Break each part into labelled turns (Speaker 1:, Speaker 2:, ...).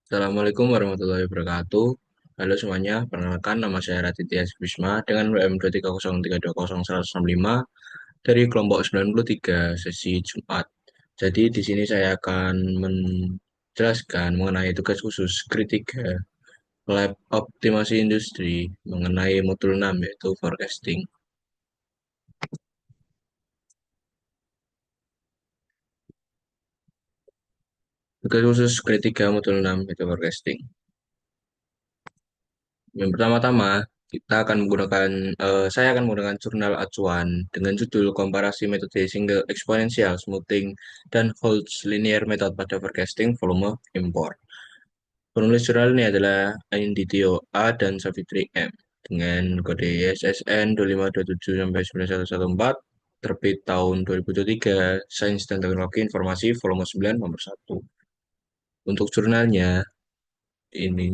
Speaker 1: Assalamualaikum warahmatullahi wabarakatuh. Halo semuanya, perkenalkan nama saya Raditya Bisma dengan WM 230320165 dari kelompok 93 sesi Jumat. Jadi di sini saya akan menjelaskan mengenai tugas khusus Kritika Lab Optimasi Industri mengenai modul 6 yaitu forecasting. Tugas khusus Kritika modul 6 yaitu forecasting. Yang pertama-tama, saya akan menggunakan jurnal acuan dengan judul Komparasi Metode Single Exponential Smoothing dan Holtz Linear Method pada Forecasting Volume Import. Penulis jurnal ini adalah Inditio A dan Savitri M dengan kode ISSN 2527-91114 terbit tahun 2023 Sains dan Teknologi Informasi Volume 9 nomor 1. Untuk jurnalnya ini,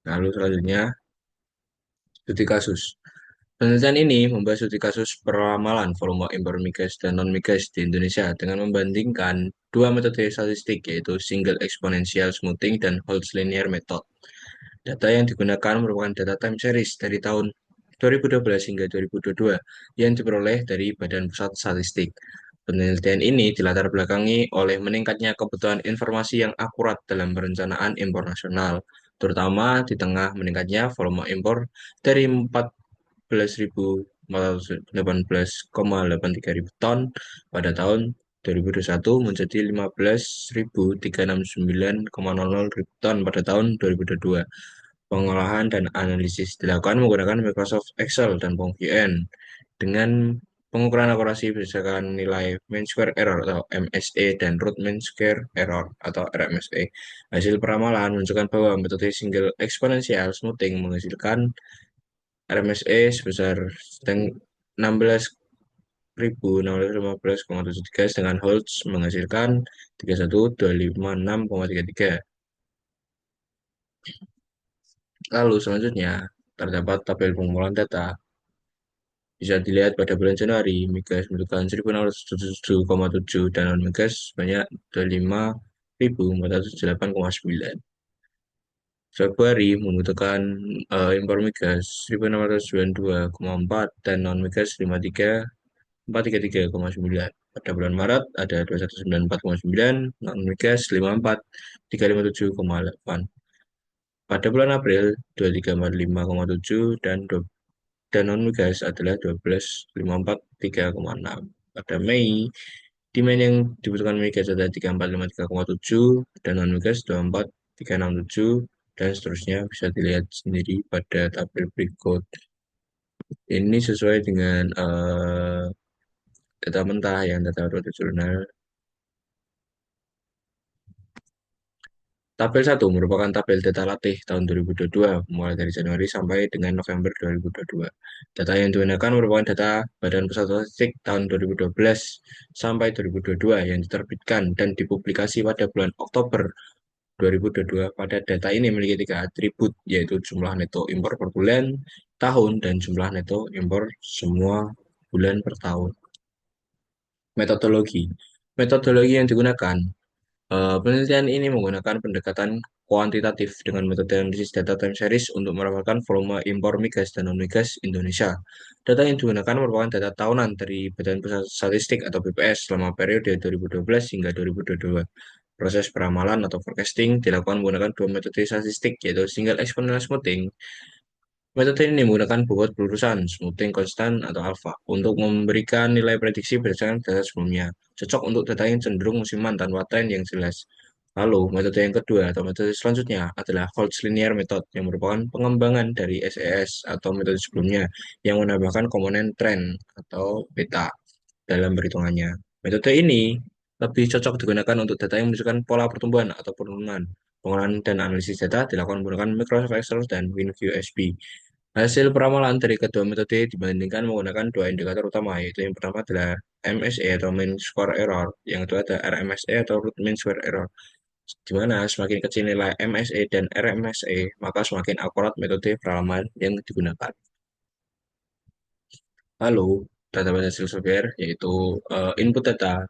Speaker 1: lalu selanjutnya studi kasus. Penelitian ini membahas studi kasus peramalan volume impor migas dan non-migas di Indonesia dengan membandingkan dua metode statistik yaitu single exponential smoothing dan Holtz linear method. Data yang digunakan merupakan data time series dari tahun 2012 hingga 2022 yang diperoleh dari Badan Pusat Statistik. Penelitian ini dilatar belakangi oleh meningkatnya kebutuhan informasi yang akurat dalam perencanaan impor nasional, terutama di tengah meningkatnya volume impor dari 14.418,83 ribu ton pada tahun 2021 menjadi 15.369,00 ribu ton pada tahun 2022. Pengolahan dan analisis dilakukan menggunakan Microsoft Excel dan PowerPoint dengan pengukuran akurasi berdasarkan nilai mean square error atau MSE dan root mean square error atau RMSE. Hasil peramalan menunjukkan bahwa metode single exponential smoothing menghasilkan RMSE sebesar 16.615,73 sedangkan Holtz menghasilkan 31.256,33. Lalu selanjutnya terdapat tabel pengumpulan data. Bisa dilihat pada bulan Januari, migas membutuhkan 1.677,7 dan non-migas sebanyak 25.408,9. Februari membutuhkan impor migas 1.692,4 dan non-migas 433,9. Pada bulan Maret ada 2194,9, non-migas 54.357,8. Pada bulan April 2345,7 dan non-migas adalah 12.543,6. Pada Mei, demand yang dibutuhkan migas adalah 3453,7 dan non-migas 24367 dan seterusnya bisa dilihat sendiri pada tabel berikut. Ini sesuai dengan data mentah yang data dari jurnal. Tabel 1 merupakan tabel data latih tahun 2022 mulai dari Januari sampai dengan November 2022. Data yang digunakan merupakan data Badan Pusat Statistik tahun 2012 sampai 2022 yang diterbitkan dan dipublikasi pada bulan Oktober 2022. Pada data ini memiliki tiga atribut yaitu jumlah neto impor per bulan, tahun, dan jumlah neto impor semua bulan per tahun. Metodologi. Metodologi yang digunakan. Penelitian ini menggunakan pendekatan kuantitatif dengan metode analisis data time series untuk merapatkan volume impor migas dan non-migas Indonesia. Data yang digunakan merupakan data tahunan dari Badan Pusat Statistik atau BPS selama periode 2012 hingga 2022. Proses peramalan atau forecasting dilakukan menggunakan dua metode statistik yaitu single exponential smoothing. Metode ini menggunakan bobot pelurusan, smoothing konstan atau alpha, untuk memberikan nilai prediksi berdasarkan data sebelumnya. Cocok untuk data yang cenderung musiman tanpa tren yang jelas. Lalu, metode yang kedua atau metode selanjutnya adalah Holtz Linear Method yang merupakan pengembangan dari SES atau metode sebelumnya yang menambahkan komponen tren atau beta dalam perhitungannya. Metode ini lebih cocok digunakan untuk data yang menunjukkan pola pertumbuhan atau penurunan. Pengolahan dan analisis data dilakukan menggunakan Microsoft Excel dan WinView SB. Hasil peramalan dari kedua metode dibandingkan menggunakan dua indikator utama, yaitu yang pertama adalah MSE atau Mean Square Error, yang kedua adalah RMSE atau Root Mean Square Error. Di mana semakin kecil nilai MSE dan RMSE, maka semakin akurat metode peralaman yang digunakan. Lalu, database hasil software, yaitu input data.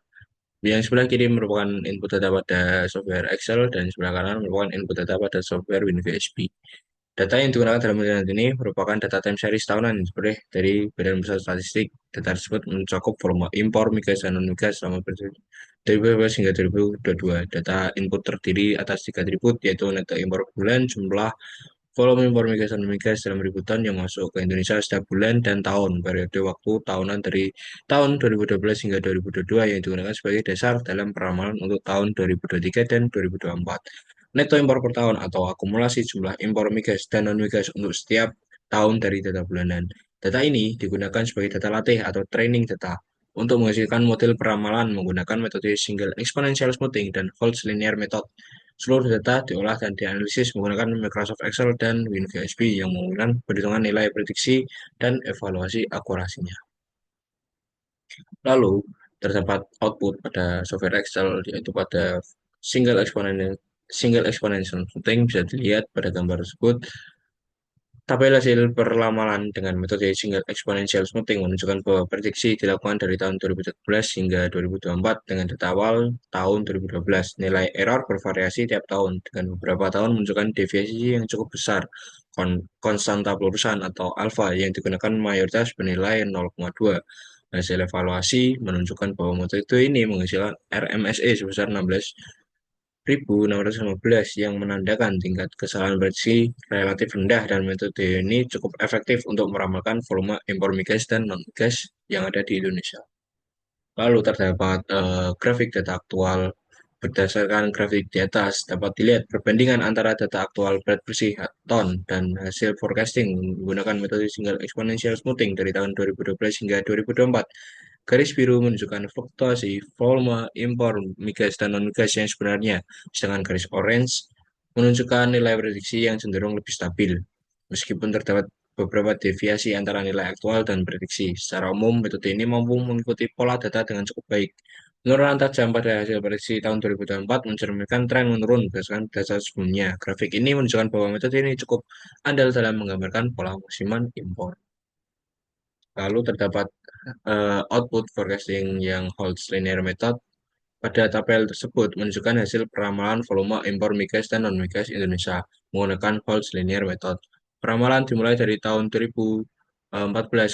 Speaker 1: Yang sebelah kiri merupakan input data pada software Excel dan sebelah kanan merupakan input data pada software WinVSP. Data yang digunakan dalam penelitian ini merupakan data time series tahunan yang diperoleh dari Badan Pusat Statistik. Data tersebut mencakup volume impor migas dan non-migas selama periode 2012 hingga 2022. Data input terdiri atas tiga atribut, yaitu neto impor bulan, jumlah volume impor migas dan non-migas dalam ribu ton yang masuk ke Indonesia setiap bulan dan tahun, periode waktu tahunan dari tahun 2012 hingga 2022 yang digunakan sebagai dasar dalam peramalan untuk tahun 2023 dan 2024. Neto impor per tahun atau akumulasi jumlah impor migas dan non-migas untuk setiap tahun dari data bulanan. Data ini digunakan sebagai data latih atau training data untuk menghasilkan model peramalan menggunakan metode single exponential smoothing dan Holtz linear method. Seluruh data diolah dan dianalisis menggunakan Microsoft Excel dan WinVSP yang menggunakan perhitungan nilai prediksi dan evaluasi akurasinya. Lalu, terdapat output pada software Excel, yaitu pada single exponential smoothing bisa dilihat pada gambar tersebut. Tabel hasil perlamalan dengan metode single exponential smoothing menunjukkan bahwa prediksi dilakukan dari tahun 2014 hingga 2024 dengan data awal tahun 2012. Nilai error bervariasi tiap tahun dengan beberapa tahun menunjukkan deviasi yang cukup besar. Konstanta pelurusan atau alfa yang digunakan mayoritas bernilai 0,2. Hasil evaluasi menunjukkan bahwa metode ini menghasilkan RMSE sebesar 16.615 yang menandakan tingkat kesalahan prediksi relatif rendah dan metode ini cukup efektif untuk meramalkan volume impor migas dan non-migas yang ada di Indonesia. Lalu terdapat grafik data aktual. Berdasarkan grafik di atas, dapat dilihat perbandingan antara data aktual berat bersih ton dan hasil forecasting menggunakan metode single exponential smoothing dari tahun 2012 hingga 2024. Garis biru menunjukkan fluktuasi volume impor migas dan non-migas yang sebenarnya, sedangkan garis orange menunjukkan nilai prediksi yang cenderung lebih stabil. Meskipun terdapat beberapa deviasi antara nilai aktual dan prediksi, secara umum metode ini mampu mengikuti pola data dengan cukup baik. Penurunan tajam pada hasil prediksi tahun 2024 mencerminkan tren menurun berdasarkan data sebelumnya. Grafik ini menunjukkan bahwa metode ini cukup andal dalam menggambarkan pola musiman impor. Lalu terdapat output forecasting yang Holtz linear method. Pada tabel tersebut menunjukkan hasil peramalan volume impor migas dan non-migas Indonesia menggunakan Holtz linear method. Peramalan dimulai dari tahun 2014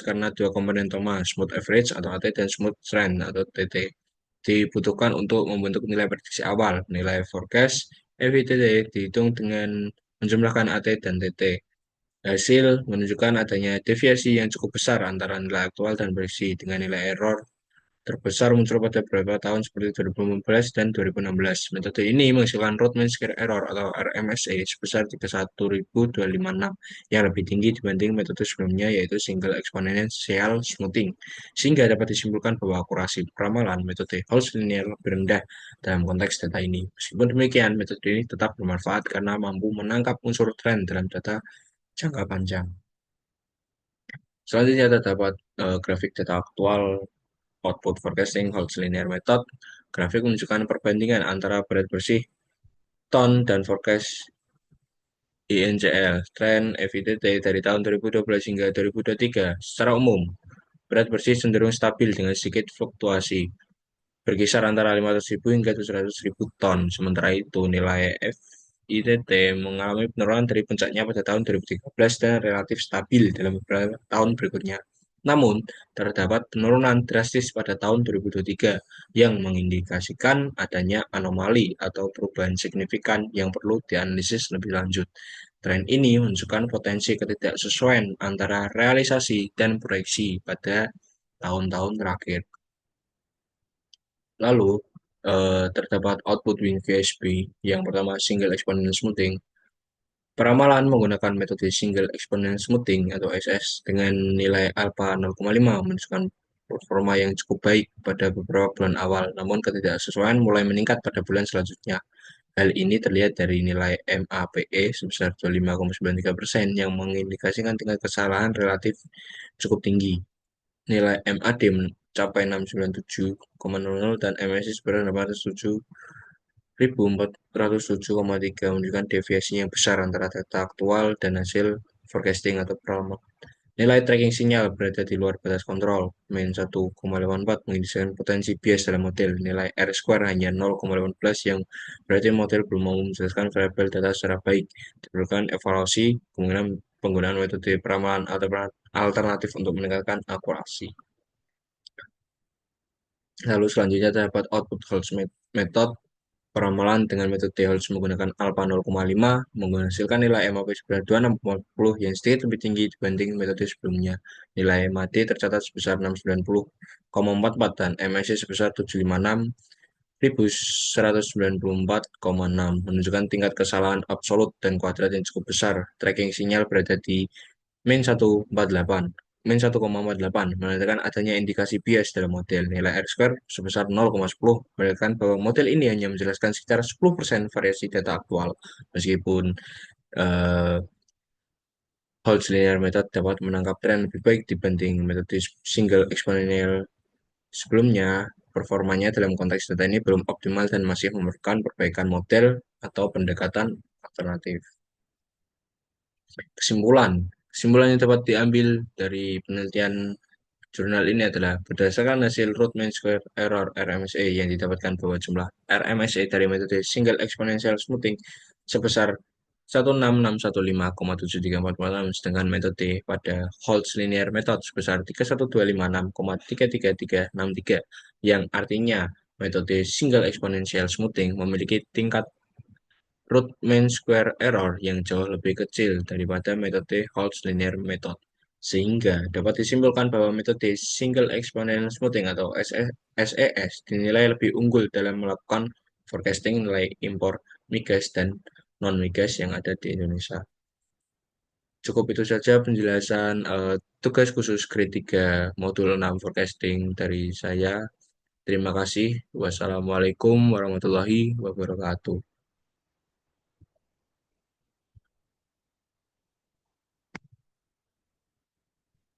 Speaker 1: karena dua komponen utama, smooth average atau AT dan smooth trend atau TT, dibutuhkan untuk membentuk nilai prediksi awal. Nilai forecast FITT dihitung dengan menjumlahkan AT dan TT. Hasil menunjukkan adanya deviasi yang cukup besar antara nilai aktual dan prediksi dengan nilai error terbesar muncul pada beberapa tahun seperti 2015 dan 2016. Metode ini menghasilkan root mean square error atau RMSE sebesar 31.256 yang lebih tinggi dibanding metode sebelumnya yaitu single exponential smoothing. Sehingga dapat disimpulkan bahwa akurasi peramalan metode Holtz linear lebih rendah dalam konteks data ini. Meskipun demikian, metode ini tetap bermanfaat karena mampu menangkap unsur tren dalam data jangka panjang. Selanjutnya terdapat grafik data aktual output forecasting Holtz linear method. Grafik menunjukkan perbandingan antara berat bersih ton dan forecast INCL, tren FITT dari tahun 2012 hingga 2023. Secara umum, berat bersih cenderung stabil dengan sedikit fluktuasi, berkisar antara 500.000 hingga 700.000 ton. Sementara itu, nilai FITT mengalami penurunan dari puncaknya pada tahun 2013 dan relatif stabil dalam beberapa tahun berikutnya. Namun, terdapat penurunan drastis pada tahun 2023 yang mengindikasikan adanya anomali atau perubahan signifikan yang perlu dianalisis lebih lanjut. Tren ini menunjukkan potensi ketidaksesuaian antara realisasi dan proyeksi pada tahun-tahun terakhir. Lalu, terdapat output WinVSP yang pertama single exponential smoothing. Peramalan menggunakan metode single exponential smoothing atau SS dengan nilai alpha 0,5 menunjukkan performa yang cukup baik pada beberapa bulan awal, namun ketidaksesuaian mulai meningkat pada bulan selanjutnya. Hal ini terlihat dari nilai MAPE sebesar 25,93% yang mengindikasikan tingkat kesalahan relatif cukup tinggi. Nilai MAD mencapai 697,00 dan MSI sebenarnya 807.407,3 menunjukkan deviasi yang besar antara data aktual dan hasil forecasting atau promo. Nilai tracking sinyal berada di luar batas kontrol. Min 1,84 mengindikasikan potensi bias dalam model. Nilai R-square hanya 0,18 yang berarti model belum mau menjelaskan variabel data secara baik. Diperlukan evaluasi kemungkinan penggunaan metode peramalan alternatif untuk meningkatkan akurasi. Lalu selanjutnya terdapat output Holz method. Peramalan dengan metode Holz menggunakan alpha 0,5 menghasilkan nilai MAP seberat 26,40 yang sedikit lebih tinggi dibanding metode sebelumnya. Nilai MAD tercatat sebesar 690,44 dan MAC sebesar 756.194,6 menunjukkan tingkat kesalahan absolut dan kuadrat yang cukup besar. Tracking sinyal berada di min 1,48 menandakan adanya indikasi bias dalam model. Nilai R-square sebesar 0,10 menandakan bahwa model ini hanya menjelaskan sekitar 10% variasi data aktual. Meskipun uh, Holtz linear method dapat menangkap tren lebih baik dibanding metode single exponential sebelumnya, performanya dalam konteks data ini belum optimal dan masih memerlukan perbaikan model atau pendekatan alternatif. Kesimpulan. Kesimpulan yang dapat diambil dari penelitian jurnal ini adalah berdasarkan hasil root mean square error RMSE yang didapatkan bahwa jumlah RMSE dari metode single exponential smoothing sebesar 16615,73446 sedangkan metode pada Holtz linear method sebesar 31256,33363 yang artinya metode single exponential smoothing memiliki tingkat root mean square error yang jauh lebih kecil daripada metode Holtz linear method. Sehingga dapat disimpulkan bahwa metode single exponential smoothing atau SES dinilai lebih unggul dalam melakukan forecasting nilai impor migas dan non-migas yang ada di Indonesia. Cukup itu saja penjelasan tugas khusus grade 3 modul 6 forecasting dari saya. Terima kasih. Wassalamualaikum warahmatullahi wabarakatuh.